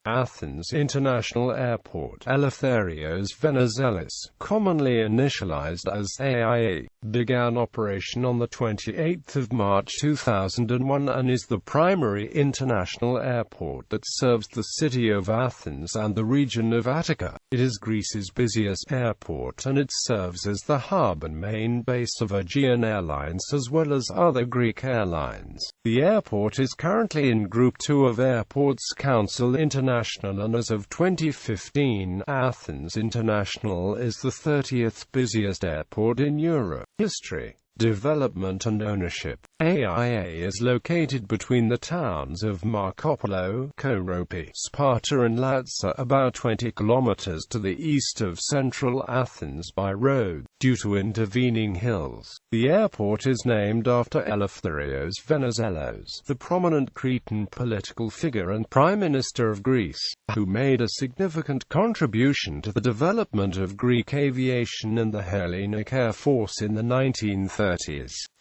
Athens International Airport, Eleftherios Venizelos, commonly initialized as Aegean, began operation on 28 March 2001 and is the primary international airport that serves the city of Athens and the region of Attica. It is Greece's busiest airport and it serves as the hub and main base of Aegean Airlines as well as other Greek airlines. The airport is currently in Group 2 of Airports Council International, and as of 2015, Athens International is the 30th busiest airport in Europe. History, development and ownership. AIA is located between the towns of Markopoulou, Koropi, Sparta and Latsa, about 20 kilometers to the east of central Athens by road, due to intervening hills. The airport is named after Eleftherios Venizelos, the prominent Cretan political figure and Prime Minister of Greece, who made a significant contribution to the development of Greek aviation and the Hellenic Air Force in the 1930s.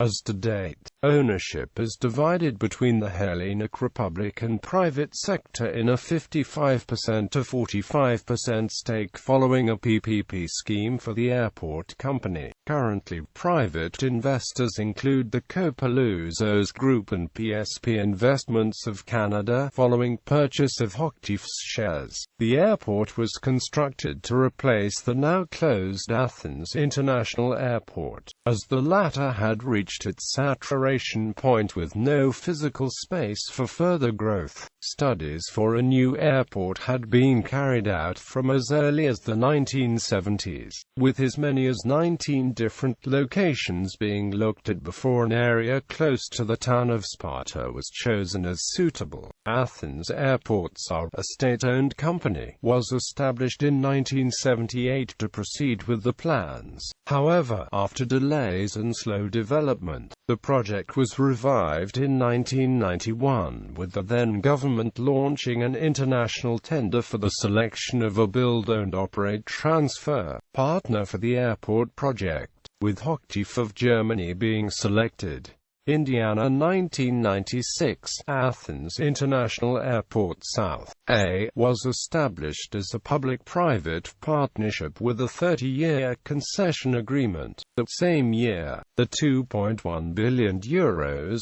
As to date, ownership is divided between the Hellenic Republic and private sector in a 55% to 45% stake following a PPP scheme for the airport company. Currently, private investors include the Kopelouzos Group and PSP Investments of Canada, following purchase of Hochtief's shares. The airport was constructed to replace the now closed Athens International Airport, as the latter had reached its saturation point with no physical space for further growth. Studies for a new airport had been carried out from as early as the 1970s, with as many as 19 different locations being looked at before an area close to the town of Sparta was chosen as suitable. Athens Airports are a state-owned company, was established in 1978 to proceed with the plans. However, after delays and slow development, the project was revived in 1991, with the then government launching an international tender for the selection of a build-own-operate-transfer partner for the airport project, with Hochtief of Germany being selected. Indiana 1996, Athens International Airport South A was established as a public-private partnership with a 30-year concession agreement. The same year, the €2.1 billion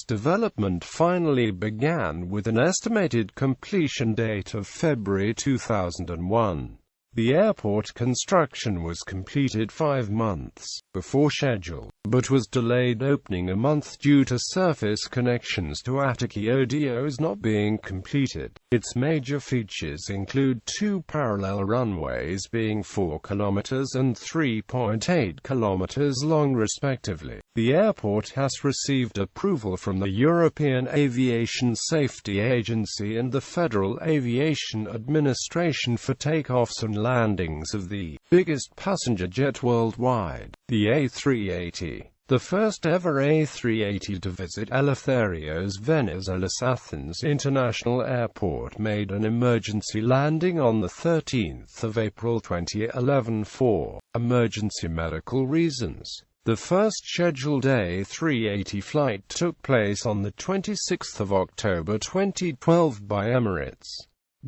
development finally began with an estimated completion date of February 2001. The airport construction was completed 5 months before schedule, but was delayed opening a month due to surface connections to Attica.It not being completed. Its major features include 2 parallel runways being 4 kilometers and 3.8 kilometers long respectively. The airport has received approval from the European Aviation Safety Agency and the Federal Aviation Administration for takeoffs and landings of the biggest passenger jet worldwide, the A380. The first ever A380 to visit Eleftherios Venizelos Athens International Airport made an emergency landing on 13 April 2011 for emergency medical reasons. The first scheduled A380 flight took place on 26 October 2012 by Emirates.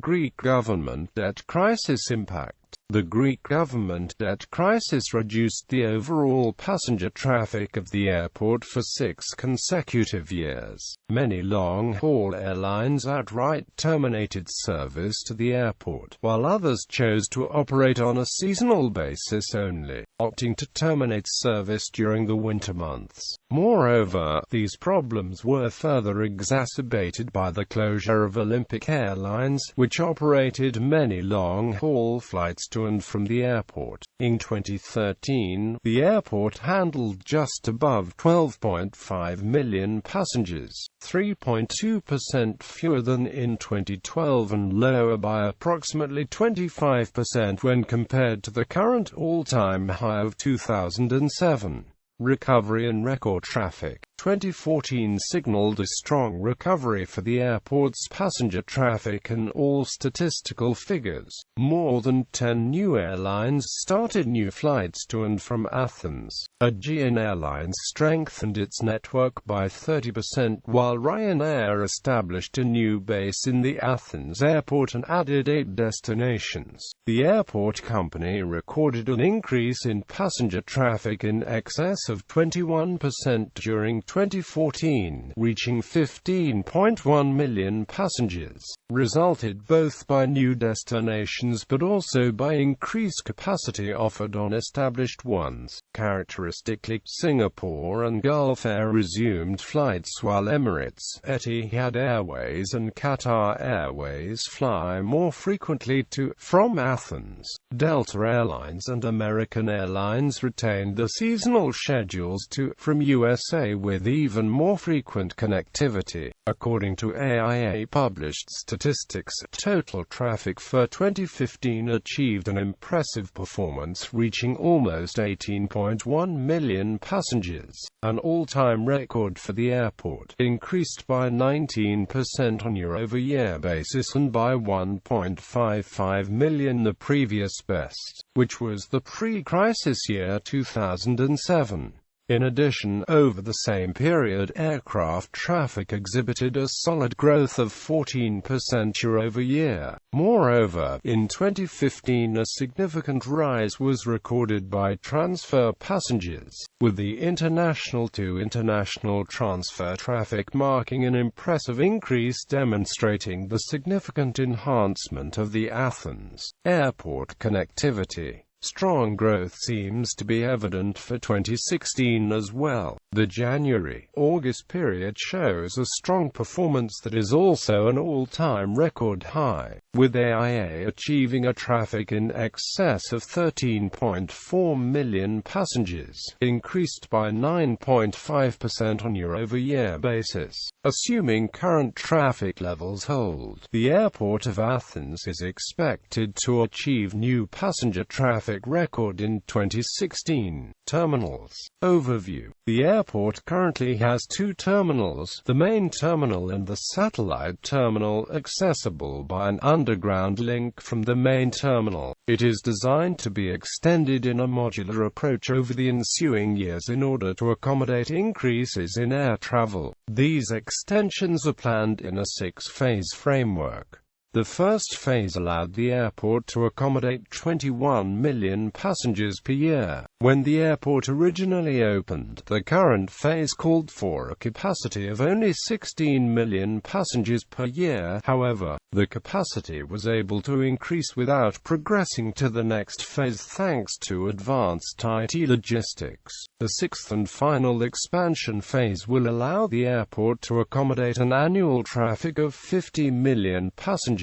Greek government debt crisis impact. The Greek government debt crisis reduced the overall passenger traffic of the airport for 6 consecutive years. Many long-haul airlines outright terminated service to the airport, while others chose to operate on a seasonal basis only, opting to terminate service during the winter months. Moreover, these problems were further exacerbated by the closure of Olympic Airlines, which operated many long-haul flights to and from the airport. In 2013, the airport handled just above 12.5 million passengers, 3.2% fewer than in 2012 and lower by approximately 25% when compared to the current all-time high of 2007. Recovery and record traffic. 2014 signaled a strong recovery for the airport's passenger traffic and all statistical figures. More than 10 new airlines started new flights to and from Athens. Aegean Airlines strengthened its network by 30%, while Ryanair established a new base in the Athens airport and added 8 destinations. The airport company recorded an increase in passenger traffic in excess of 21% during 2014, reaching 15.1 million passengers, resulted both by new destinations but also by increased capacity offered on established ones. Characteristically, Singapore and Gulf Air resumed flights while Emirates, Etihad Airways and Qatar Airways fly more frequently from Athens. Delta Airlines and American Airlines retained the seasonal schedules from USA with even more frequent connectivity. According to AIA published statistics, total traffic for 2015 achieved an impressive performance, reaching almost 18.1 million passengers, an all-time record for the airport, increased by 19% on year-over-year basis and by 1.55 million the previous best, which was the pre-crisis year 2007. In addition, over the same period, aircraft traffic exhibited a solid growth of 14% year-over-year. Moreover, in 2015 a significant rise was recorded by transfer passengers, with the international to international transfer traffic marking an impressive increase, demonstrating the significant enhancement of the Athens airport connectivity. Strong growth seems to be evident for 2016 as well. The January-August period shows a strong performance that is also an all-time record high, with AIA achieving a traffic in excess of 13.4 million passengers, increased by 9.5% on year-over-year basis. Assuming current traffic levels hold, the airport of Athens is expected to achieve new passenger traffic record in 2016. Terminals. Overview. The airport currently has 2 terminals, the main terminal and the satellite terminal, accessible by an underground link from the main terminal. It is designed to be extended in a modular approach over the ensuing years in order to accommodate increases in air travel. These extensions are planned in a 6-phase framework. The first phase allowed the airport to accommodate 21 million passengers per year. When the airport originally opened, the current phase called for a capacity of only 16 million passengers per year. However, the capacity was able to increase without progressing to the next phase thanks to advanced IT logistics. The 6th and final expansion phase will allow the airport to accommodate an annual traffic of 50 million passengers,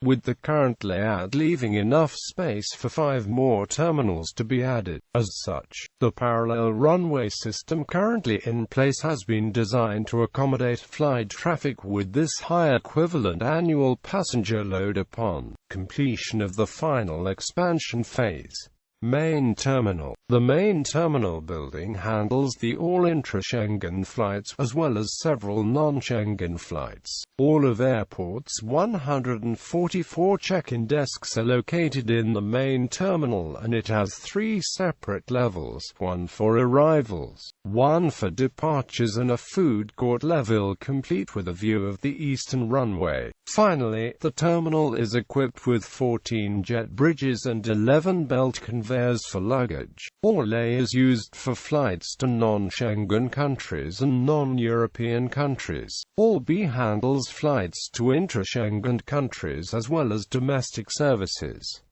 with the current layout leaving enough space for 5 more terminals to be added. As such, the parallel runway system currently in place has been designed to accommodate flight traffic with this high equivalent annual passenger load upon completion of the final expansion phase. Main terminal. The main terminal building handles the all intra-Schengen flights, as well as several non-Schengen flights. All of airport's 144 check-in desks are located in the main terminal, and it has 3 separate levels, 1 for arrivals, 1 for departures and a food court level complete with a view of the eastern runway. Finally, the terminal is equipped with 14 jet bridges and 11 belt conveyors for luggage. All layers used for flights to non-Schengen countries and non-European countries. All B handles flights to intra-Schengen countries as well as domestic services.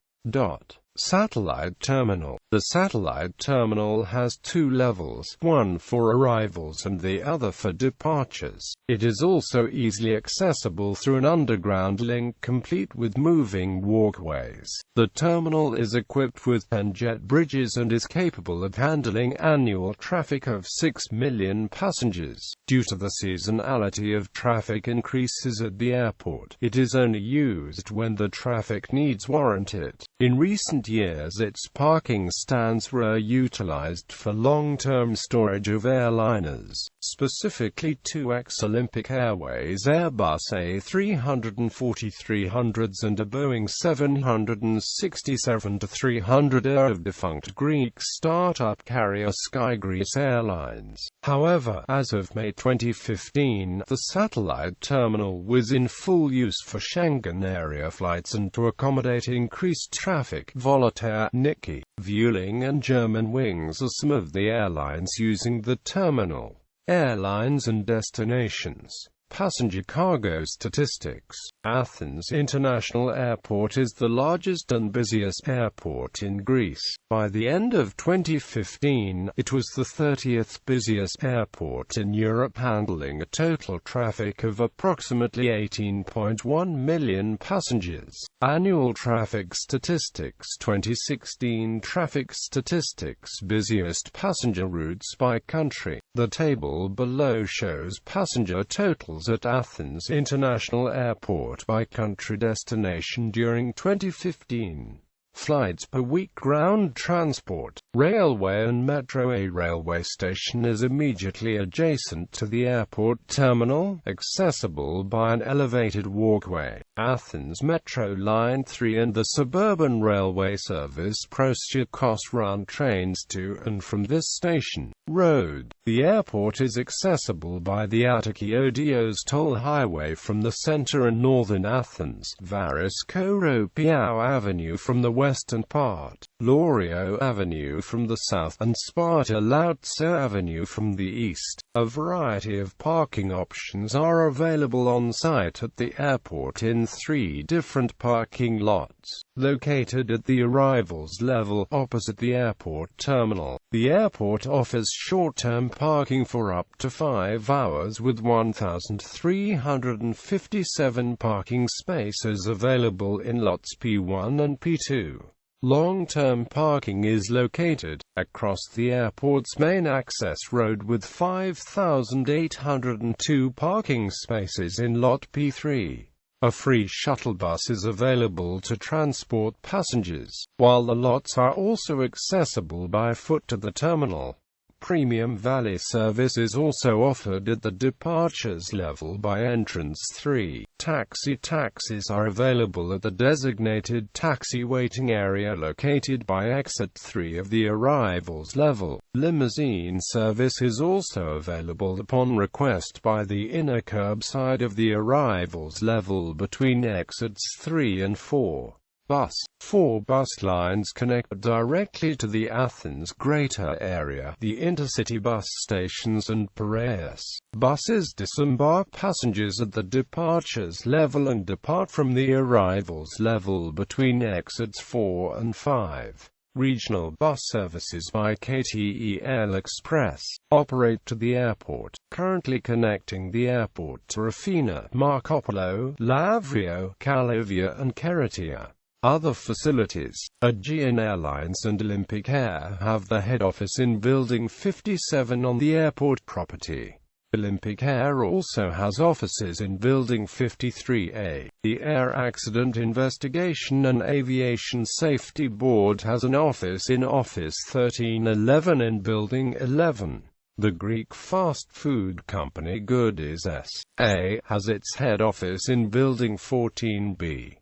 Satellite terminal. The satellite terminal has 2 levels, 1 for arrivals and the other for departures. It is also easily accessible through an underground link complete with moving walkways. The terminal is equipped with 10 jet bridges and is capable of handling annual traffic of 6 million passengers. Due to the seasonality of traffic increases at the airport, it is only used when the traffic needs warrant it. In recent recent years its parking stands were utilized for long-term storage of airliners, specifically two ex-Olympic Airways Airbus A340-300s and a Boeing 767-300 of defunct Greek startup carrier Greece Airlines. However, as of May 2015, the satellite terminal was in full use for Schengen area flights and to accommodate increased traffic. Volotea, Niki, Vueling and German Wings are some of the airlines using the terminal. Airlines and destinations. Passenger cargo statistics. Athens International Airport is the largest and busiest airport in Greece. By the end of 2015, it was the 30th busiest airport in Europe, handling a total traffic of approximately 18.1 million passengers. Annual traffic statistics. 2016 traffic statistics. Busiest passenger routes by country. The table below shows passenger totals at Athens International Airport by country destination during 2015. Flights per week. Ground transport, railway and metro. A railway station is immediately adjacent to the airport terminal, accessible by an elevated walkway. Athens Metro Line 3 and the suburban railway service Prostiakos run trains to and from this station. Road. The airport is accessible by the Attica.It toll highway from the center and northern Athens, Variskoropiou Avenue from the western part, Lorio Avenue from the south, and Sparta Loutsa Avenue from the east. A variety of parking options are available on site at the airport in 3 different parking lots, located at the arrivals level, opposite the airport terminal. The airport offers short-term parking for up to 5 hours with 1,357 parking spaces available in lots P1 and P2. Long-term parking is located across the airport's main access road with 5,802 parking spaces in lot P3. A free shuttle bus is available to transport passengers, while the lots are also accessible by foot to the terminal. Premium valet service is also offered at the departures level by entrance 3. Taxis are available at the designated taxi waiting area located by exit 3 of the arrivals level. Limousine service is also available upon request by the inner curbside of the arrivals level between exits 3 and 4. Bus. 4 bus lines connect directly to the Athens greater area, the intercity bus stations and Piraeus. Buses disembark passengers at the departures level and depart from the arrivals level between exits 4 and 5. Regional bus services by KTEL Express operate to the airport, currently connecting the airport to Rafina, Markopoulo, Lavrio, Kalavia and Keratia. Other facilities. Aegean Airlines and Olympic Air have the head office in Building 57 on the airport property. Olympic Air also has offices in Building 53A. The Air Accident Investigation and Aviation Safety Board has an office in Office 1311 in Building 11. The Greek fast food company Goodies S.A. has its head office in Building 14B.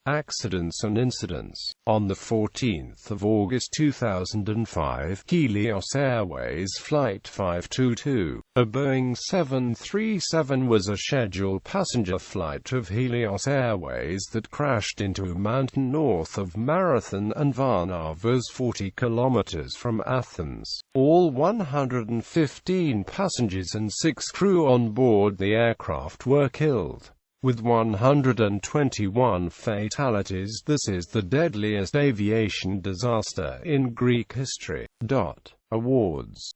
Accidents and incidents. On the 14th of August 2005, Helios Airways Flight 522, a Boeing 737 was a scheduled passenger flight of Helios Airways that crashed into a mountain north of Marathon and Varnavas 40 kilometers from Athens. All 115 passengers and 6 crew on board the aircraft were killed. With 121 fatalities, this is the deadliest aviation disaster in Greek history. Awards.